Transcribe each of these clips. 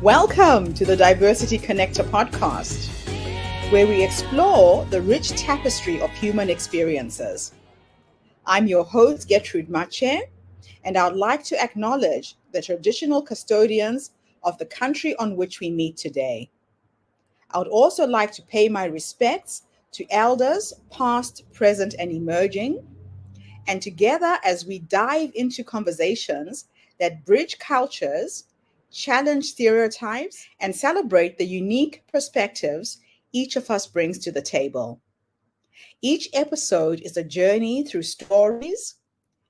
Welcome to the Diversity Connector podcast, where we explore the rich tapestry of human experiences. I'm your host, Gertrude Mache, and I'd like to acknowledge the traditional custodians of the country on which we meet today. I would also like to pay my respects to elders, past, present, and emerging, and together as we dive into conversations that bridge cultures, challenge stereotypes, and celebrate the unique perspectives each of us brings to the table. Each episode is a journey through stories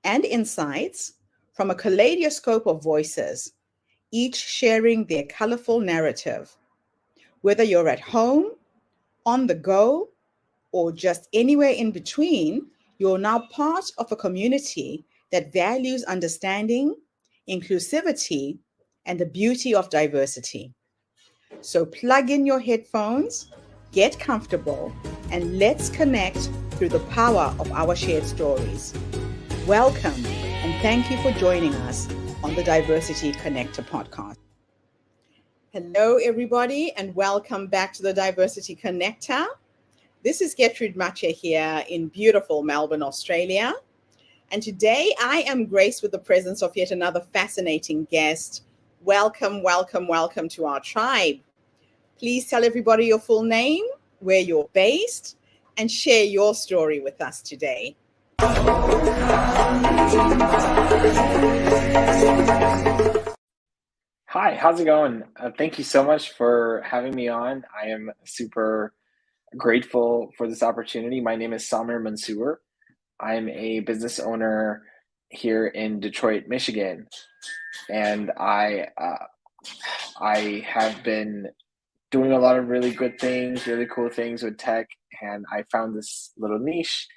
and insights from a kaleidoscope of voices, each sharing their colorful narrative. Whether you're at home, on the go, or just anywhere in between, you're now part of a community that values understanding, inclusivity, and the beauty of diversity. So plug in your headphones, get comfortable, and let's connect through the power of our shared stories. Welcome, and thank you for joining us on the Diversity Connector podcast. Hello, everybody, and welcome back to the Diversity Connector. This is Gertrude Mache here in beautiful Melbourne, Australia. And today I am graced with the presence of yet another fascinating guest. Welcome, welcome, welcome to our tribe. Please tell everybody your full name, where you're based, and share your story with us today. Hi, how's it going? Thank you so much for having me on. I am super grateful for this opportunity. My name is Saamer Mansoor. I'm a business owner here in Detroit, Michigan, and I have been doing a lot of really good things, really cool things with tech, and I found this little niche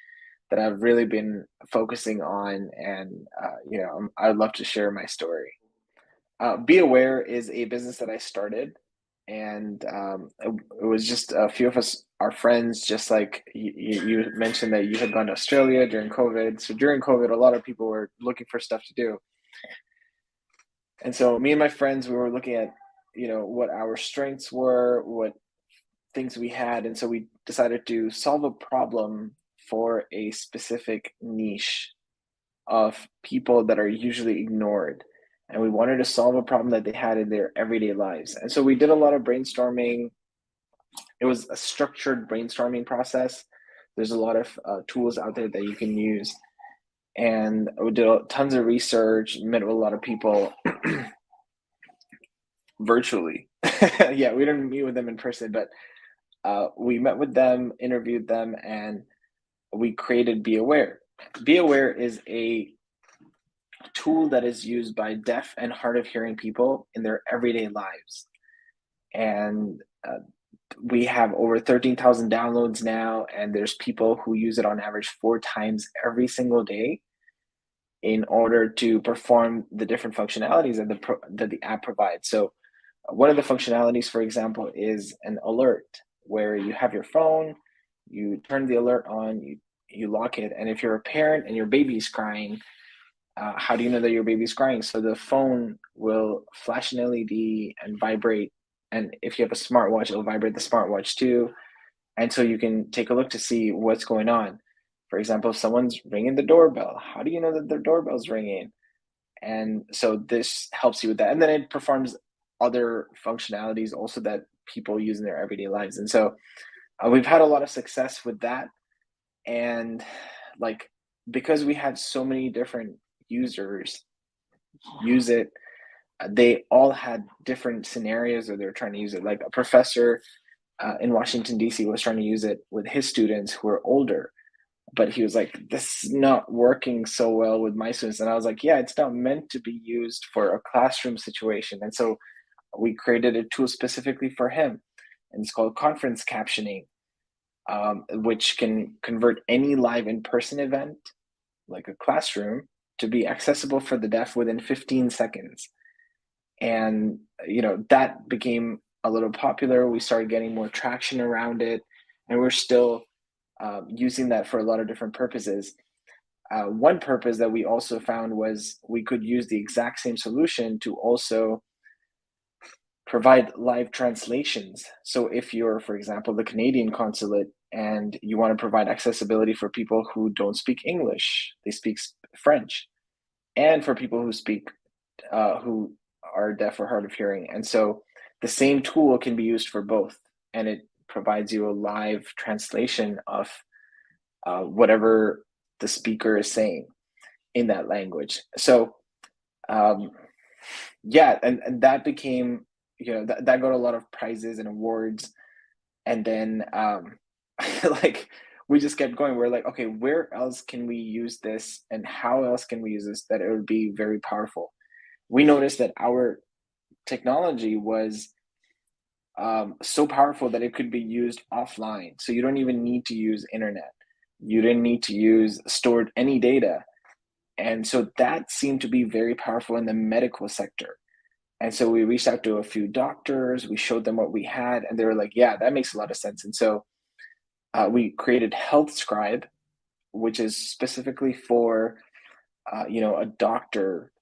that I've really been focusing on, and I'd love to share my story. Be Aware is a business that I started, and it was just a few of us, our friends, just like you mentioned that you had gone to Australia during COVID. So during COVID, a lot of people were looking for stuff to do. And so me and my friends, we were looking at, what our strengths were, what things we had. And so we decided to solve a problem for a specific niche of people that are usually ignored. And we wanted to solve a problem that they had in their everyday lives. And so we did a lot of brainstorming. It was a structured brainstorming process. There's a lot of tools out there that you can use. And we did tons of research, met with a lot of people virtually. Yeah, we didn't meet with them in person, but we met with them, interviewed them, and we created Be Aware. Be Aware is a tool that is used by deaf and hard of hearing people in their everyday lives. And we have over 13,000 downloads now, and there's people who use it on average 4 times every single day in order to perform the different functionalities that the app provides. So one of the functionalities, for example, is an alert where you have your phone, you turn the alert on, you lock it, and if you're a parent and your baby's crying, how do you know that your baby's crying? So the phone will flash an LED and vibrate. And if you have a smartwatch, it'll vibrate the smartwatch too. And so you can take a look to see what's going on. For example, if someone's ringing the doorbell, how do you know that their doorbell's ringing? And so this helps you with that. And then it performs other functionalities also that people use in their everyday lives. And so we've had a lot of success with that. And because we had so many different users use it, they all had different scenarios that they're trying to use it. Like a professor in Washington, D.C. was trying to use it with his students who are older, but he was like, this is not working so well with my students. And I was like, yeah, it's not meant to be used for a classroom situation. And so we created a tool specifically for him, and it's called conference captioning, which can convert any live in-person event, like a classroom, to be accessible for the deaf within 15 seconds. And, that became a little popular. We started getting more traction around it, and we're still using that for a lot of different purposes. One purpose that we also found was we could use the exact same solution to also provide live translations. So if you're, for example, the Canadian consulate and you want to provide accessibility for people who don't speak English, they speak French, and for people who speak who are deaf or hard of hearing. And so the same tool can be used for both, and it provides you a live translation of whatever the speaker is saying in that language. So yeah, and that became, that got a lot of prizes and awards. And then like we just kept going. We're like, okay, where else can we use this, and how else can we use this that it would be very powerful? We noticed that our technology was so powerful that it could be used offline. So you don't even need to use internet. You didn't need to use stored any data. And so that seemed to be very powerful in the medical sector. And so we reached out to a few doctors, we showed them what we had, and they were like, yeah, that makes a lot of sense. And so we created HealthScribe, which is specifically for, a doctor,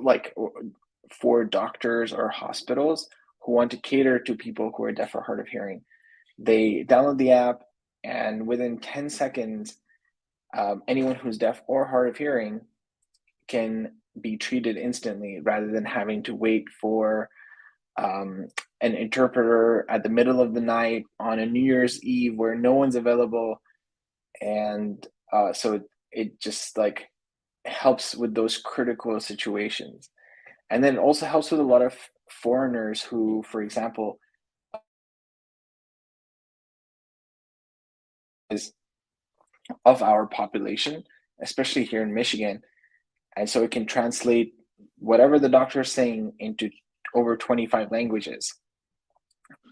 like for doctors or hospitals who want to cater to people who are deaf or hard of hearing. They download the app, and within 10 seconds, anyone who's deaf or hard of hearing can be treated instantly rather than having to wait for an interpreter at the middle of the night on a New Year's Eve where no one's available. And so it just like helps with those critical situations. And then it also helps with a lot of foreigners who, for example, is of our population, especially here in Michigan. And so it can translate whatever the doctor is saying into over 25 languages.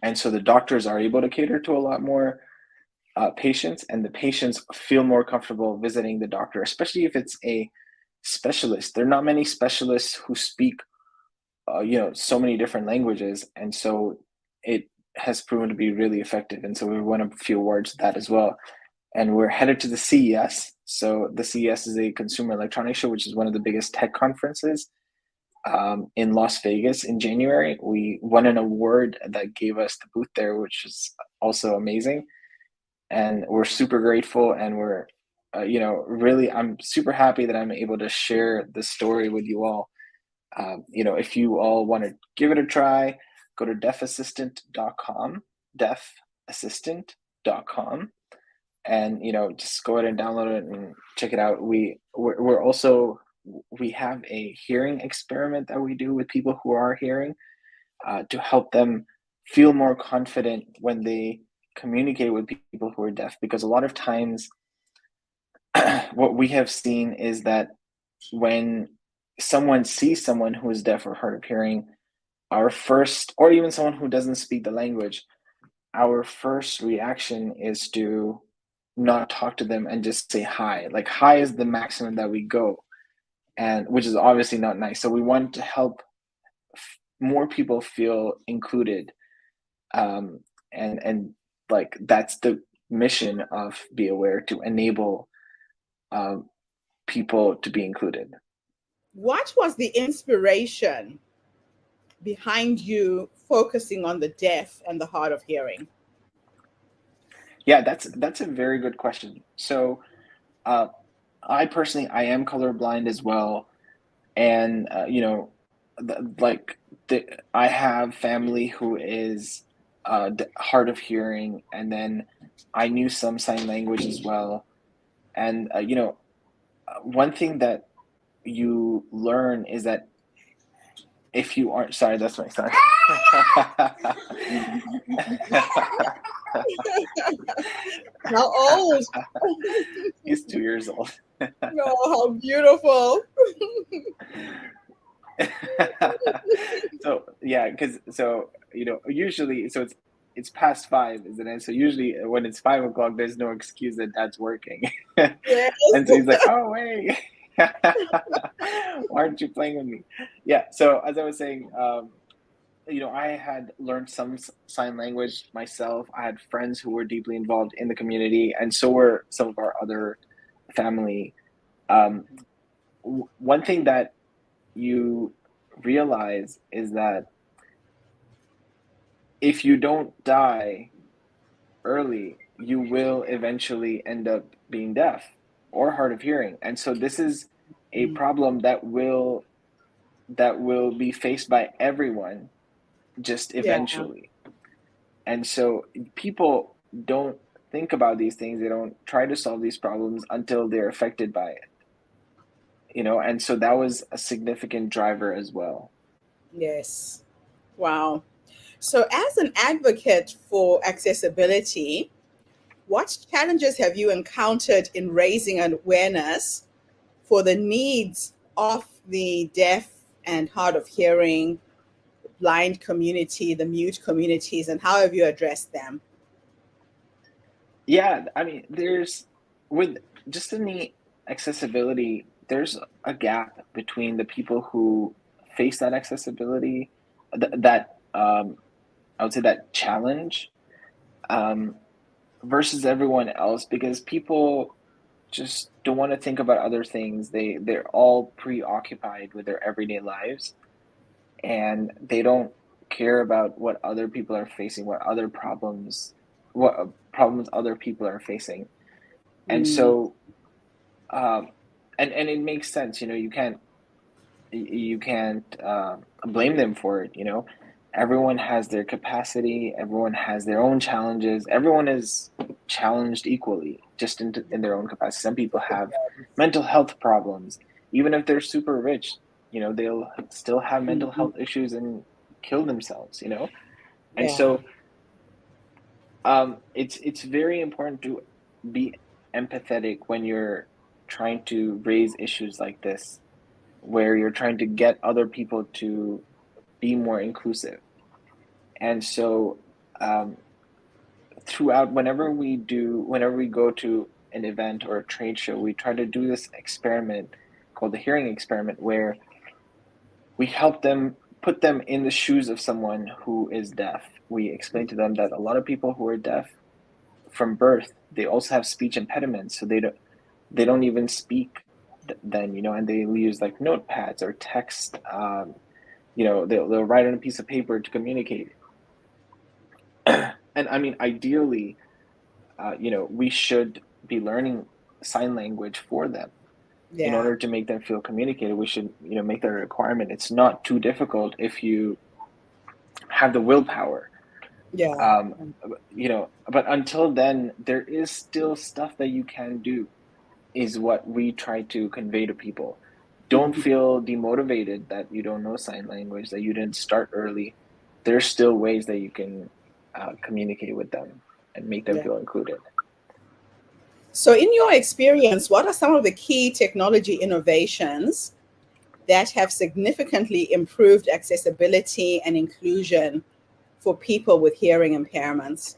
And so the doctors are able to cater to a lot more patients, and the patients feel more comfortable visiting the doctor, especially if it's a specialist. There are not many specialists who speak, so many different languages. And so it has proven to be really effective. And so we won a few awards for that as well. And we're headed to the CES. So the CES is a consumer electronics show, which is one of the biggest tech conferences in Las Vegas in January. We won an award that gave us the booth there, which is also amazing. And we're super grateful, and we're, really, I'm super happy that I'm able to share this story with you all. If you all want to give it a try, go to defassistant.com, defassistant.com, and just go ahead and download it and check it out. We have a hearing experiment that we do with people who are hearing to help them feel more confident when they communicate with people who are deaf, because a lot of times what we have seen is that when someone sees someone who is deaf or hard of hearing, our first, or even someone who doesn't speak the language, our first reaction is to not talk to them and just say hi. Like hi is the maximum that we go, and which is obviously not nice. So we want to help more people feel included, and like that's the mission of Be Aware, to enable people to be included. What was the inspiration behind you focusing on the deaf and the hard of hearing? Yeah, that's a very good question. So I personally, I am colorblind as well, and I have family who is hard of hearing, and then I knew some sign language as well. And one thing that you learn is that if you aren't, sorry, that's my son. How old? He's 2 years old. Oh, how beautiful. So yeah, because usually, so it's past 5, isn't it? So usually when it's 5 o'clock, there's no excuse that dad's working. Yes. And so he's like, oh wait, why aren't you playing with me? Yeah, so as I was saying, I had learned some sign language myself. I had friends who were deeply involved in the community, and so were some of our other family. One thing that you realize is that if you don't die early, you will eventually end up being deaf or hard of hearing. And so this is a Mm. problem that will be faced by everyone just Yeah. eventually. And so people don't think about these things. They don't try to solve these problems until they're affected by it, and so that was a significant driver as well. Yes. Wow. So, as an advocate for accessibility, what challenges have you encountered in raising an awareness for the needs of the deaf and hard of hearing, blind community, the mute communities, and how have you addressed them? Yeah, I mean, with just in the accessibility, there's a gap between the people who face that accessibility, that I would say that challenge, um, versus everyone else, because people just don't want to think about other things. They're all preoccupied with their everyday lives, and they don't care about what other people are facing, what problems other people are facing. And Mm, so, um, and it makes sense. You can't blame them for it. Everyone has their capacity. Everyone has their own challenges. Everyone is challenged equally, just in their own capacity. Some people have mental health problems, even if they're super rich. They'll still have mental mm, health issues and kill themselves. And yeah, so, it's very important to be empathetic when you're trying to raise issues like this, where you're trying to get other people to be more inclusive. And so, um, throughout, whenever we go to an event or a trade show, we try to do this experiment called the hearing experiment, where we help them put them in the shoes of someone who is deaf. We explain to them that a lot of people who are deaf from birth, they also have speech impediments, so they don't even speak then, and they use like notepads or text. They'll write on a piece of paper to communicate. And I mean, ideally, we should be learning sign language for them in yeah, order to make them feel communicated. We should, make that a requirement. It's not too difficult if you have the willpower. yeah, But until then, there is still stuff that you can do, is what we try to convey to people. Don't mhm, feel demotivated that you don't know sign language, that you didn't start early. There's still ways that you can communicate with them and make them yeah. feel included. So, in your experience, what are some of the key technology innovations that have significantly improved accessibility and inclusion for people with hearing impairments?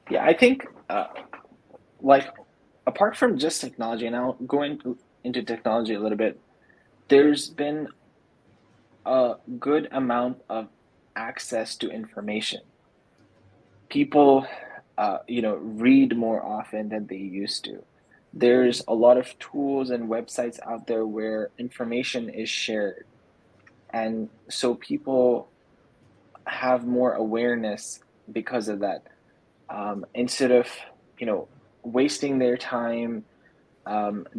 Yeah, I think, like, apart from just technology, and I'll go into technology a little bit, there's been a good amount of access to information. People, read more often than they used to. There's a lot of tools and websites out there where information is shared. And so people have more awareness because of that. Instead of, you know, wasting their time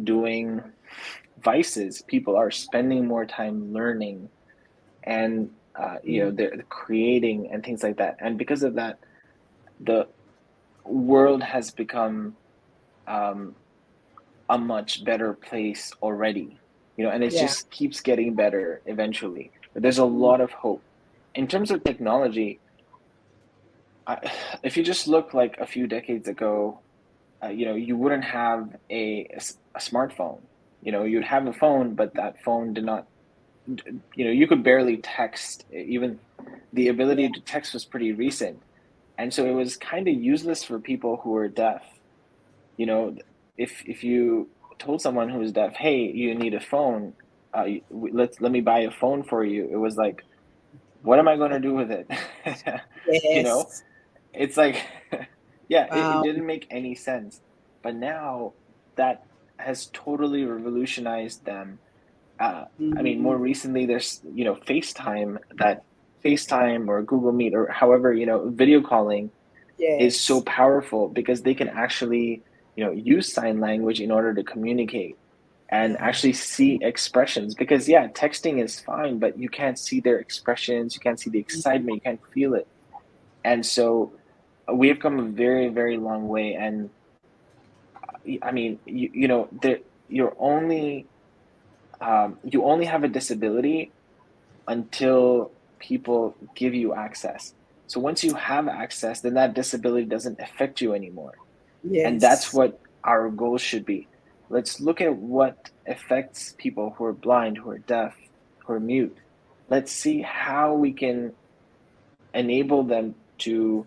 doing vices, people are spending more time learning, and Mm, they're creating and things like that. And because of that, the world has become um, a much better place already, and it yeah. just keeps getting better eventually. But there's a lot of hope in terms of technology. If you just look like a few decades ago, you wouldn't have a smartphone. You'd have a phone, but that phone did not. You could barely text. Even the Yeah. ability to text was pretty recent, and so it was kind of useless for people who were deaf. You know, if you told someone who was deaf, "Hey, you need a phone. Let me buy a phone for you." It was like, what am I going to do with it? you know, Yes. it's like, yeah, it Wow. didn't make any sense. But now that has totally revolutionized them. I mean, Mm, more recently, there's FaceTime that FaceTime or Google Meet or however, video calling is so Yes. powerful because they can actually, use sign language in order to communicate and Yeah. actually see expressions. Because yeah, texting is fine, but you can't see their expressions, you can't see the excitement, you can't feel it. And so we have come a very, very long way. And I mean, you're only you only have a disability until people give you access. So once you have access, then that disability doesn't affect you anymore. And that's Yes. what our goal should be. Let's look at what affects people who are blind, who are deaf, who are mute. Let's see how we can enable them to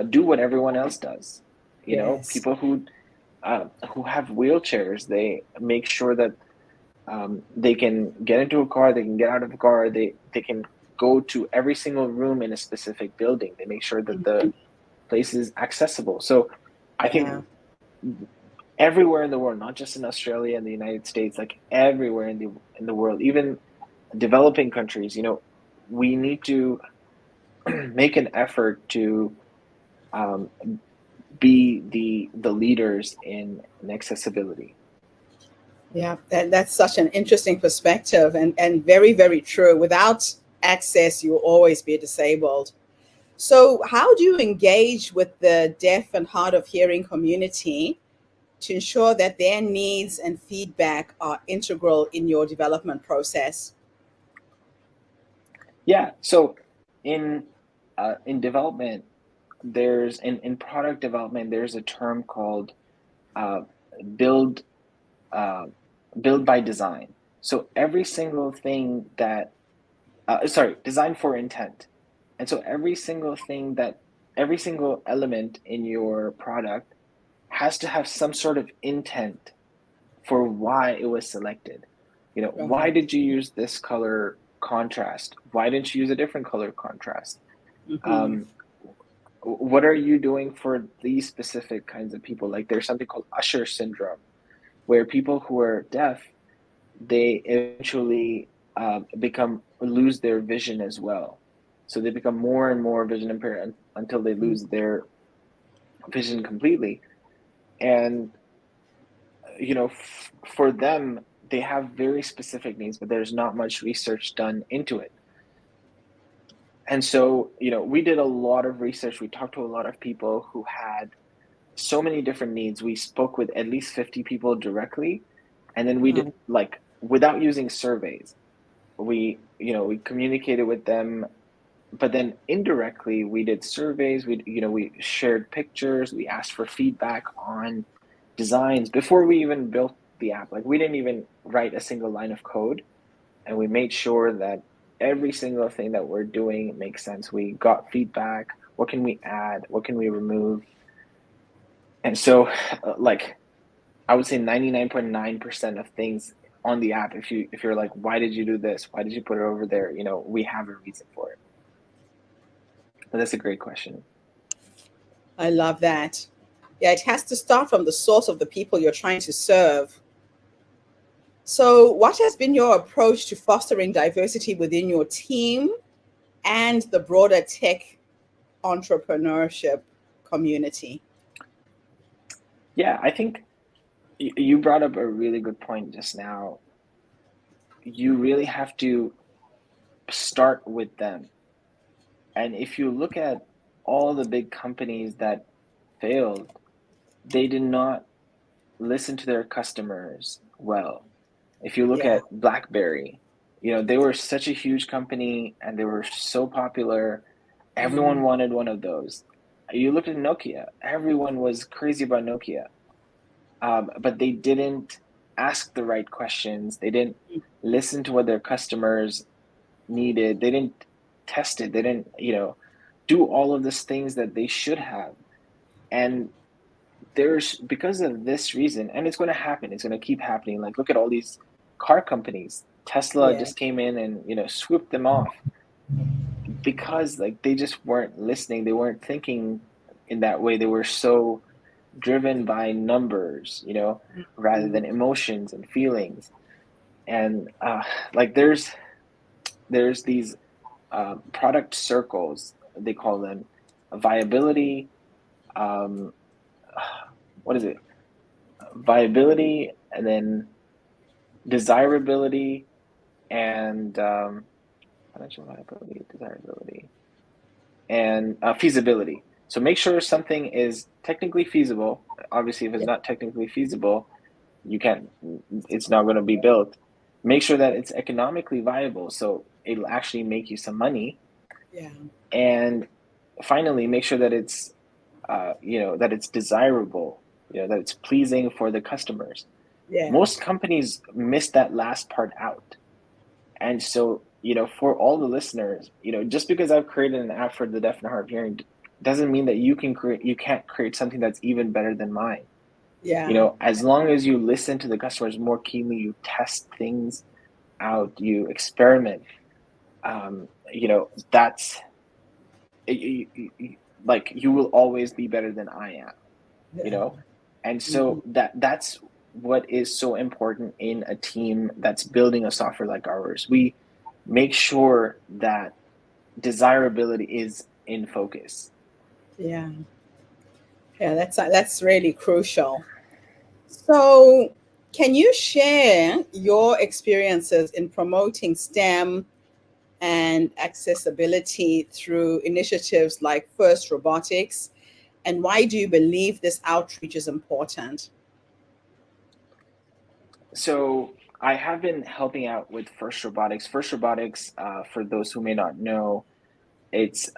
do what everyone else does. Yes. People who have wheelchairs, they make sure that they can get into a car, they can get out of a car, they can go to every single room in a specific building. They make sure that the place is accessible. So I think Yeah. everywhere in the world, not just in Australia and the United States, like everywhere in the world, even developing countries, we need to make an effort to um, be the leaders in accessibility. Yeah, that's such an interesting perspective and very, very true. Without access, you'll always be disabled. So, how do you engage with the deaf and hard of hearing community to ensure that their needs and feedback are integral in your development process? Yeah. So in development, in product development, there's a term called uh, build uh, build by design. So every single thing that design for intent. And so every single element in your product has to have some sort of intent for why it was selected. Why Right. did you use this color contrast? Why didn't you use a different color contrast? Hmm. Um, what are you doing for these specific kinds of people? Like there's something called Usher syndrome, where people who are deaf, they eventually become lose their vision as well. So they become more and more vision impaired until they lose their vision completely. And for them, they have very specific needs, but there's not much research done into it. And so, we did a lot of research. We talked to a lot of people who had so many different needs. We spoke with at least 50 people directly, and then we did Wow. like without using surveys. We communicated with them, but then indirectly we did surveys. We shared pictures. We asked for feedback on designs before we even built the app. Like we didn't even write a single line of code, and we made sure that every single thing that we're doing makes sense. We got feedback. What can we add? What can we remove? And so, like I would say 99.9% of things on the app, if you're like, why did you do this? Why did you put it over there? We have a reason for it. But that's a great question. I love that. Yeah, it has to start from the source of the people you're trying to serve. So, what has been your approach to fostering diversity within your team and the broader tech entrepreneurship community? Yeah, I think you brought up a really good point just now. You really have to start with them. And if you look at all the big companies that failed, they did not listen to their customers well. If you look Yeah. at BlackBerry, they were such a huge company and they were so popular. Everyone Mm. wanted one of those. You look at Nokia, everyone was crazy about Nokia, but they didn't ask the right questions. They didn't listen to what their customers needed. They didn't test it. They didn't, do all of these things that they should have. And there's because of this reason, and it's going to happen. It's going to keep happening. Like look at all these car companies. Tesla Yeah. just came in and swooped them off because like they just weren't listening. They weren't thinking in that way. They were so driven by numbers, rather Mm. than emotions and feelings. And like there's these product circles, they call them, viability, um, what is it? Viability, and then desirability, and financial viability, desirability, and feasibility. So make sure something is technically feasible. Obviously, if it's not technically feasible, you can't, it's not going to be built. Make sure that it's economically viable, so it'll actually make you some money. Yeah. And finally, make sure that it's that it's desirable, that it's pleasing for the customers. Yeah. Most companies miss that last part out. And so, for all the listeners, just because I've created an app for the deaf and hard of hearing doesn't mean that you can't create something that's even better than mine. Yeah. As long as you listen to the customers more keenly, you test things out, you experiment, that's like you will always be better than I am, you Yeah. know? And so that's what is so important in a team that's building a software like ours. We make sure that desirability is in focus. Yeah. Yeah. That's really crucial. So, can you share your experiences in promoting STEM and accessibility through initiatives like First Robotics? And why do you believe this outreach is important? So I have been helping out with First Robotics. First Robotics, for those who may not know, it's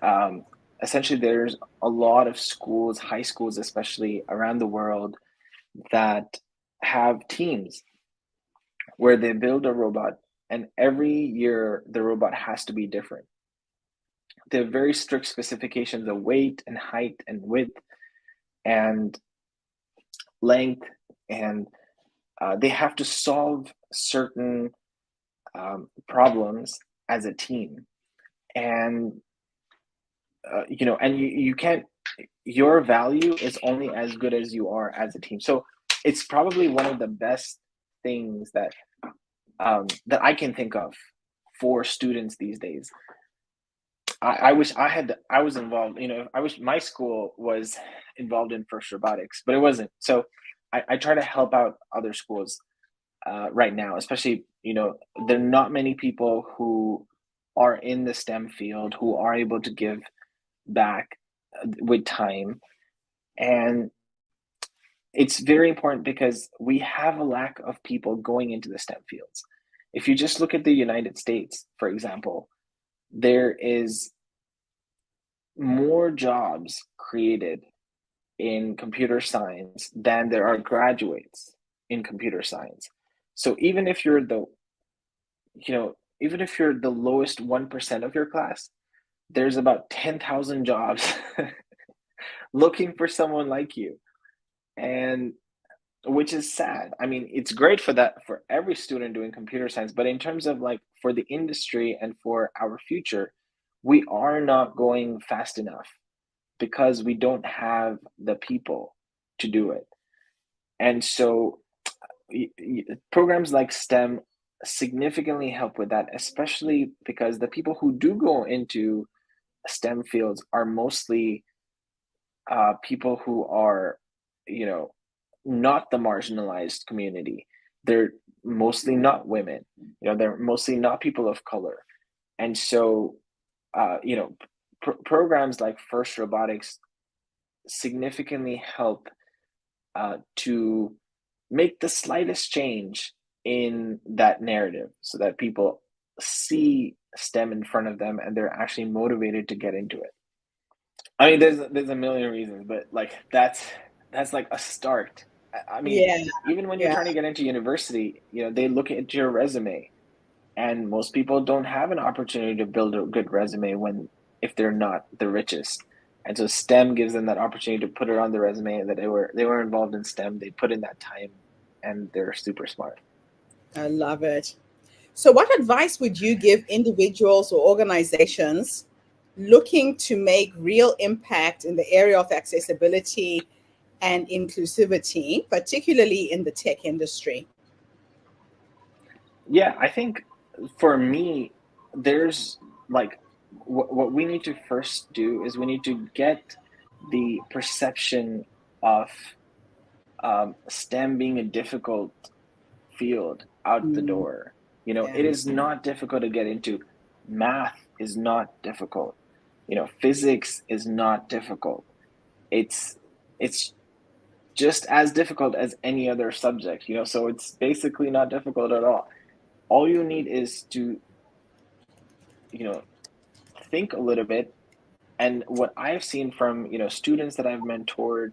essentially there's a lot of schools, high schools especially around the world, that have teams where they build a robot, and every year the robot has to be different. They have very strict specifications of weight and height and width and length, and they have to solve certain problems as a team. And and you can't, your value is only as good as you are as a team. So it's probably one of the best things that I can think of for students these days. I wish I was involved. I wish my school was involved in First Robotics, but it wasn't. So I try to help out other schools right now, especially there are not many people who are in the STEM field who are able to give back with time, and it's very important because we have a lack of people going into the STEM fields. If you just look at the United States, for example, there is more jobs created in computer science than there are graduates in computer science. So even if you're the lowest 1% of your class, there's about 10,000 jobs looking for someone like you. And which is sad. I mean, it's great for every student doing computer science, but in terms of like for the industry and for our future, we are not going fast enough because we don't have the people to do it. And so programs like STEM significantly help with that, especially because the people who do go into STEM fields are mostly people who are, you know, not the marginalized community. They're mostly not women. They're mostly not people of color. And so, programs like First Robotics significantly help to make the slightest change in that narrative so that people see STEM in front of them and they're actually motivated to get into it. I mean, there's a million reasons, but like that's like a start. I mean, Yeah. even when you're Yeah. trying to get into university, they look at your resume, and most people don't have an opportunity to build a good resume if they're not the richest. And so STEM gives them that opportunity to put it on the resume that they were involved in STEM. They put in that time, and they're super smart. I love it. So, what advice would you give individuals or organizations looking to make real impact in the area of accessibility and inclusivity, particularly in the tech industry? Yeah, I think for me, there's like what we need to first do is we need to get the perception of STEM being a difficult field out the Mm, door. You know, yeah. it is not difficult to get into. Math is not difficult. You know, physics is not difficult. It's just as difficult as any other subject, you know, so it's basically not difficult at all. All you need is to, you know, think a little bit. And what I've seen from, you know, students that I've mentored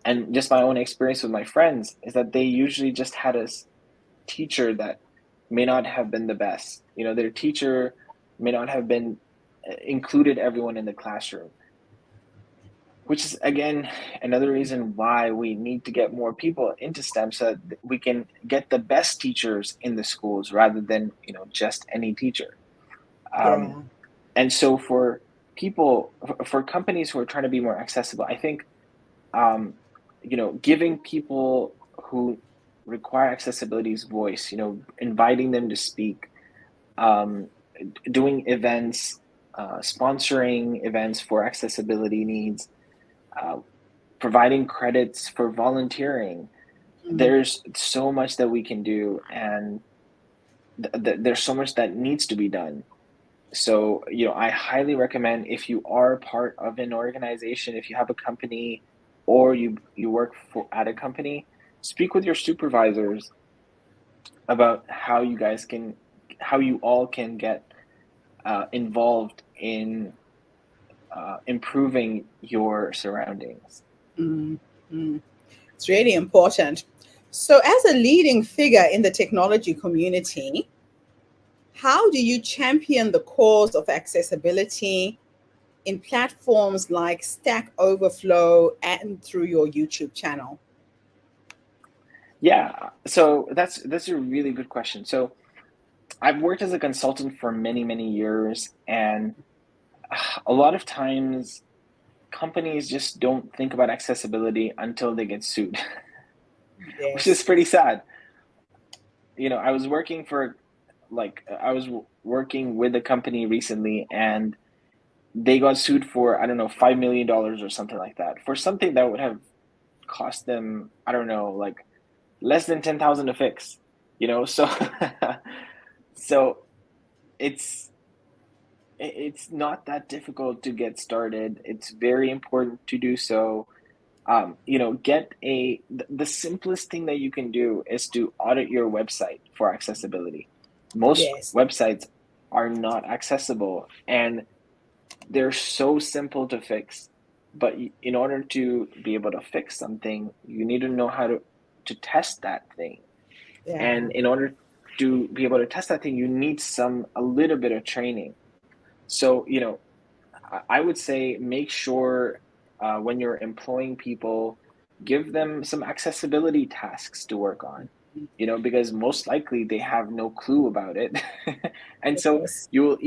and just my own experience with my friends is that they usually just had a teacher that may not have been the best. You know, their teacher may not have been included everyone in the classroom, which is again another reason why we need to get more people into STEM so that we can get the best teachers in the schools rather than, you know, just any teacher. Um, Yeah. and so for people, for companies who are trying to be more accessible, I think, um, you know, giving people who require accessibility's voice, you know, inviting them to speak, um, doing events, sponsoring events for accessibility needs, uh, providing credits for volunteering. Mm, There's so much that we can do, and there's so much that needs to be done. So, you know, I highly recommend if you are part of an organization, if you have a company or you work for at a company, speak with your supervisors about how you guys can, how you all can get involved in improving your surroundings. mm, mm. It's really important. So, as a leading figure in the technology community, how do you champion the cause of accessibility in platforms like Stack Overflow and through your YouTube channel? Yeah, so that's a really good question. So I've worked as a consultant for many years, and a lot of times companies just don't think about accessibility until they get sued, which is Yes. pretty sad. You know, I was working for I was working with a company recently, and they got sued for, I don't know, $5 million or something like that for something that would have cost them, I don't know, like less than 10,000 to fix. You know, so so it's it's not that difficult to get started. It's very important to do so. You know, get the simplest thing that you can do is to audit your website for accessibility. Most Yes. websites are not accessible, and they're so simple to fix. But in order to be able to fix something, you need to know how to test that thing. Yeah. And in order to be able to test that thing, you need a little bit of training. So, you know, I would say make sure when you're employing people, give them some accessibility tasks to work on, you know, because most likely they have no clue about it. And so Yes. you will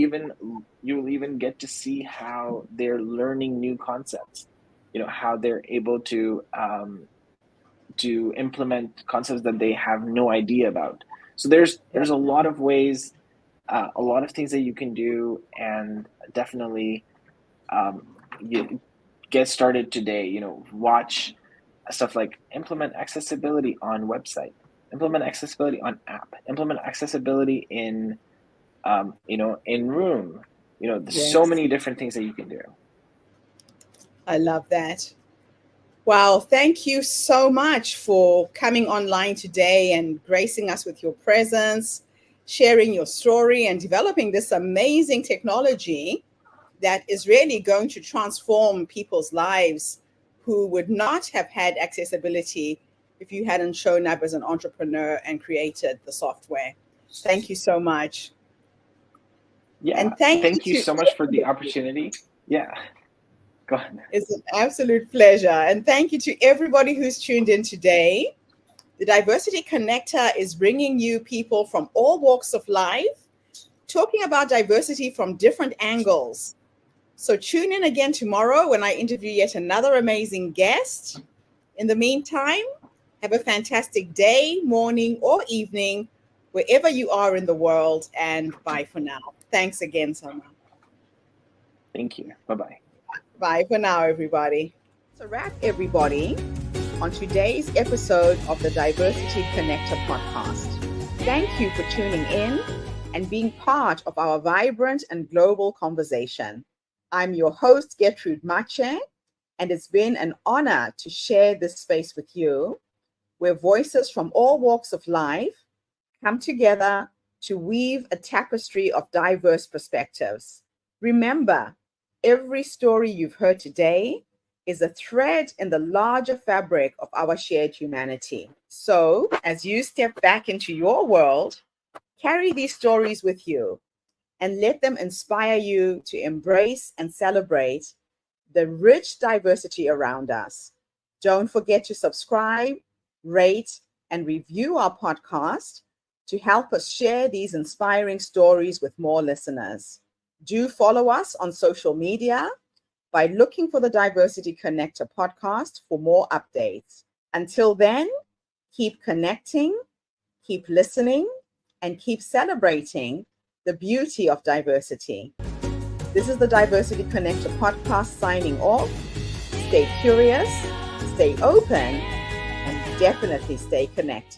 even get to see how they're learning new concepts, you know, how they're able to implement concepts that they have no idea about. So Yeah. there's a lot of ways, a lot of things that you can do, and definitely um, you get started today. You know, watch stuff like implement accessibility on website, implement accessibility on app, implement accessibility in you know, in room. You know, there's so Yes. many different things that you can do. I love that. Wow. Thank you so much for coming online today and gracing us with your presence, sharing your story, and developing this amazing technology that is really going to transform people's lives who would not have had accessibility if you hadn't shown up as an entrepreneur and created the software. Thank you so much. Yeah, And thank you thank you to so much for the everybody. opportunity. Yeah, go ahead. It's an absolute pleasure. And thank you to everybody who's tuned in today. The Diversity Connector is bringing you people from all walks of life, talking about diversity from different angles. So tune in again tomorrow when I interview yet another amazing guest. In the meantime, have a fantastic day, morning, or evening, wherever you are in the world. And bye for now. Thanks again, Saamer. Thank you. Bye-bye. Bye for now, everybody. That's a wrap, everybody, on today's episode of the Diversity Connector podcast. Thank you for tuning in and being part of our vibrant and global conversation. I'm your host, Gertrude Mache, and it's been an honor to share this space with you, where voices from all walks of life come together to weave a tapestry of diverse perspectives. Remember, every story you've heard today is a thread in the larger fabric of our shared humanity. So, as you step back into your world, carry these stories with you and let them inspire you to embrace and celebrate the rich diversity around us. Don't forget to subscribe, rate, and review our podcast to help us share these inspiring stories with more listeners. Do follow us on social media by looking for the Diversity Connector podcast for more updates. Until then, keep connecting, keep listening, and keep celebrating the beauty of diversity. This is the Diversity Connector podcast signing off. Stay curious, stay open, and definitely stay connected.